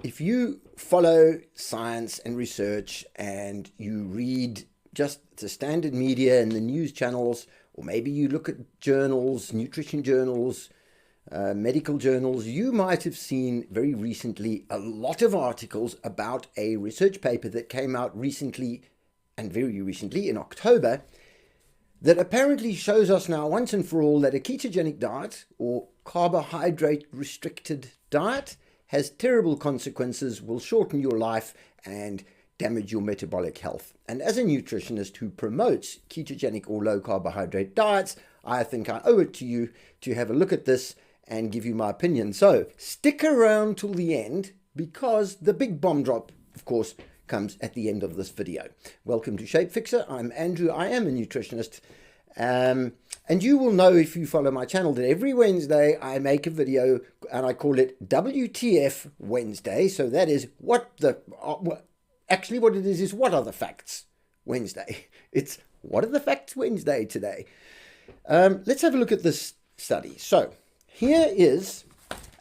if you follow science and research and you read just the standard media and the news channels, or maybe you look at journals, nutrition journals, medical journals, you might have seen very recently a lot of articles about a research paper that came out recently, and very recently in October, that apparently shows us now once and for all that a ketogenic diet or carbohydrate restricted diet has terrible consequences, will shorten your life and damage your metabolic health. And as a nutritionist who promotes ketogenic or low carbohydrate diets, I think I owe it to you to have a look at this and give you my opinion. So stick around till the end, because the big bomb drop, of course, comes at the end of this video. Welcome to SHAPEFIXER. I'm Andrew. I am a nutritionist. And you will know, if you follow my channel, that every Wednesday I make a video and I call it WTF Wednesday. So that is what it is what are the facts Wednesday. It's what are the facts Wednesday today. Let's have a look at this study. So here is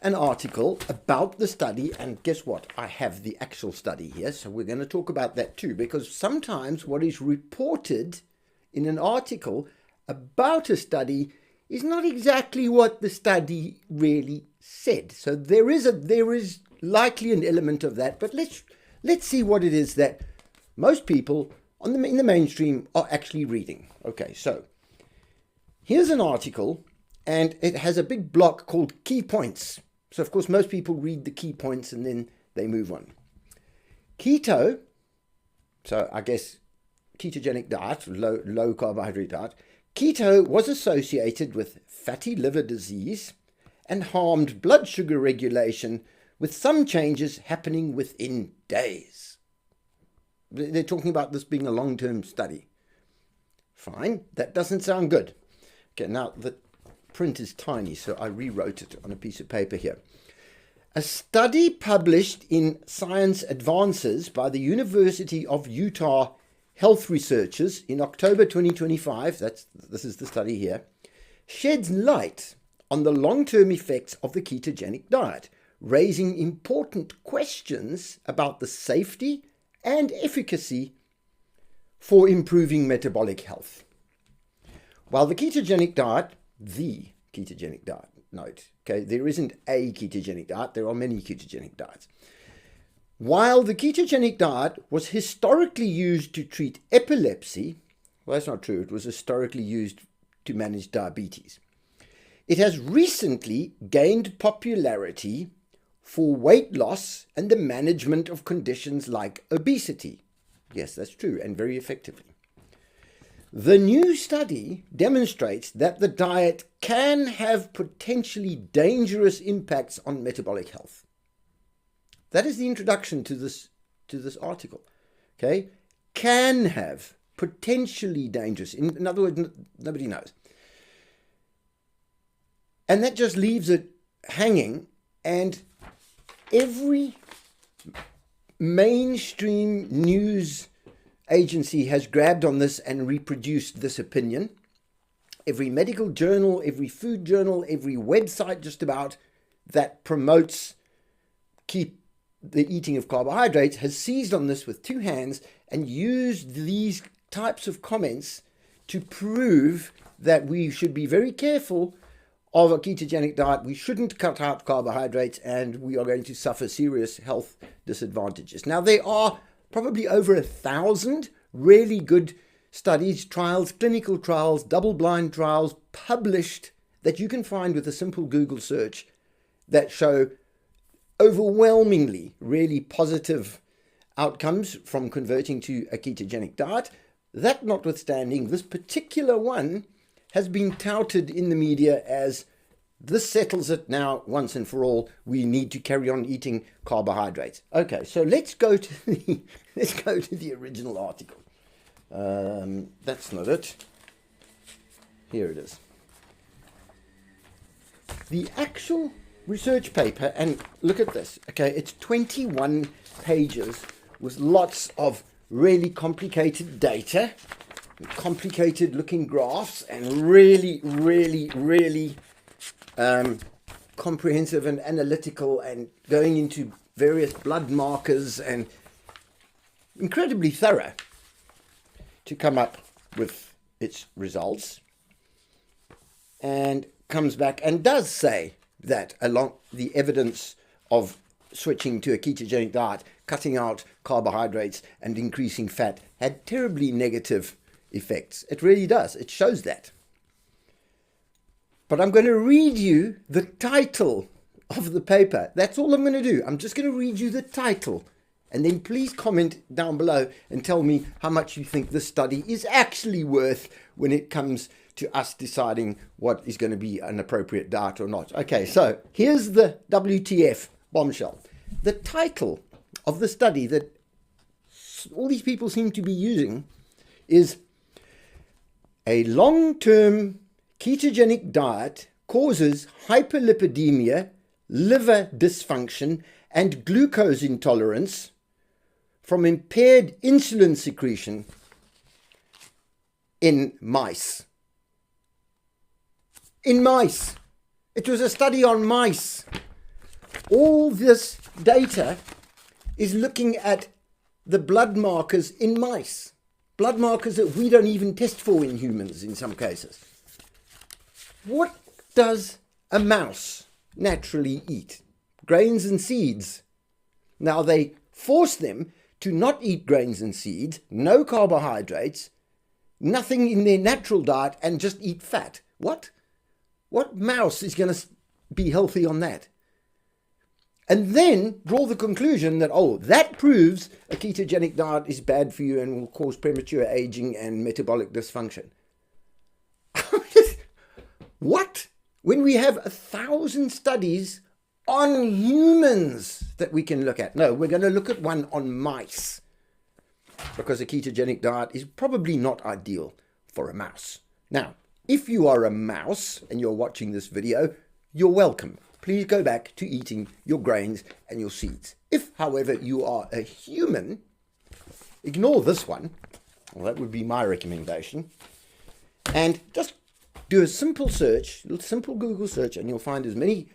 an article about the study, and guess what? I have the actual study here, so we're going to talk about that too, because sometimes what is reported in an article about a study is not exactly what the study really said. So there is likely an element of that, but let's see what it is that most people in the mainstream are actually reading. Okay, so here's an article, and it has a big block called key points. So, of course, most people read the key points and then they move on. Keto, so I guess ketogenic diet, low carbohydrate diet, keto was associated with fatty liver disease and harmed blood sugar regulation, with some changes happening within days. They're talking about this being a long-term study. Fine, that doesn't sound good. Okay, now the print is tiny, so I rewrote it on a piece of paper here. A study published in Science Advances by the University of Utah health researchers in October 2025, this is the study here, sheds light on the long-term effects of the ketogenic diet, raising important questions about the safety and efficacy for improving metabolic health. While the ketogenic diet, note, okay, there isn't a ketogenic diet, there are many ketogenic diets. While the ketogenic diet was historically used to treat epilepsy, well, that's not true, it was historically used to manage diabetes. It has recently gained popularity for weight loss and the management of conditions like obesity. Yes, that's true, and very effectively. The new study demonstrates that the diet can have potentially dangerous impacts on metabolic health. That is the introduction to this article. Okay, can have potentially dangerous. In other words, nobody knows. And that just leaves it hanging, and every mainstream news agency has grabbed on this and reproduced this opinion. Every medical journal, every food journal, every website just about that promotes the eating of carbohydrates has seized on this with two hands and used these types of comments to prove that we should be very careful of a ketogenic diet. We shouldn't cut out carbohydrates, and we are going to suffer serious health disadvantages. Now, there are probably over 1,000 really good studies, trials, clinical trials, double-blind trials published that you can find with a simple Google search that show overwhelmingly really positive outcomes from converting to a ketogenic diet. That notwithstanding, this particular one has been touted in the media as this settles it now once and for all. We need to carry on eating carbohydrates. Okay, so let's go to the original article. That's not it. Here it is. The actual research paper, and look at this. Okay, it's 21 pages with lots of really complicated data, complicated looking graphs, and really comprehensive and analytical, and going into various blood markers and incredibly thorough to come up with its results, and comes back and does say that along the evidence of switching to a ketogenic diet, cutting out carbohydrates and increasing fat had terribly negative effects. It really does. It shows that. But I'm going to read you the title of the paper. That's all I'm going to do. I'm just going to read you the title. And then please comment down below and tell me how much you think this study is actually worth when it comes to us deciding what is going to be an appropriate diet or not. Okay, so here's the WTF bombshell. The title of the study that all these people seem to be using is "A long-term ketogenic diet causes hyperlipidemia, liver dysfunction, and glucose intolerance from impaired insulin secretion in mice." In mice. It was a study on mice. All this data is looking at the blood markers in mice. Blood markers that we don't even test for in humans in some cases. What does a mouse naturally eat? Grains and seeds. Now they force them to not eat grains and seeds, no carbohydrates, nothing in their natural diet, and just eat fat. What? What mouse is going to be healthy on that? And then draw the conclusion that, oh, that proves a ketogenic diet is bad for you and will cause premature aging and metabolic dysfunction. What? When we have 1,000 studies on humans that we can look at. No, we're going to look at one on mice, because a ketogenic diet is probably not ideal for a mouse. Now, if you are a mouse and you're watching this video, you're welcome. Please go back to eating your grains and your seeds. If, however, you are a human, ignore this one. Well, that would be my recommendation. And just do a simple search, a simple Google search, and you'll find as many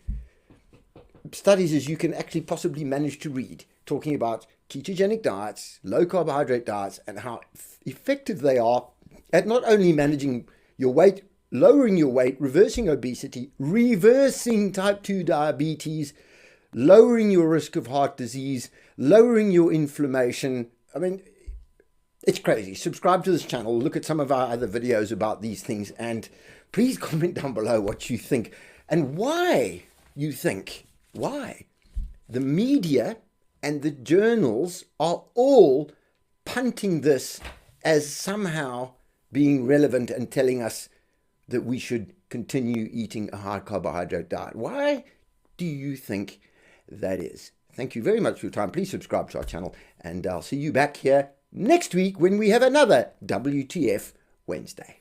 studies as you can actually possibly manage to read, talking about ketogenic diets, low carbohydrate diets, and how effective they are at not only managing your weight, lowering your weight, reversing obesity, reversing type 2 diabetes, lowering your risk of heart disease, lowering your inflammation. I mean, it's crazy. Subscribe to this channel, look at some of our other videos about these things, and please comment down below what you think and why you think, why the media and the journals are all punting this as somehow being relevant and telling us that we should continue eating a high carbohydrate diet. Why do you think that is? Thank you very much for your time. Please subscribe to our channel, and I'll see you back here next week when we have another WTF Wednesday.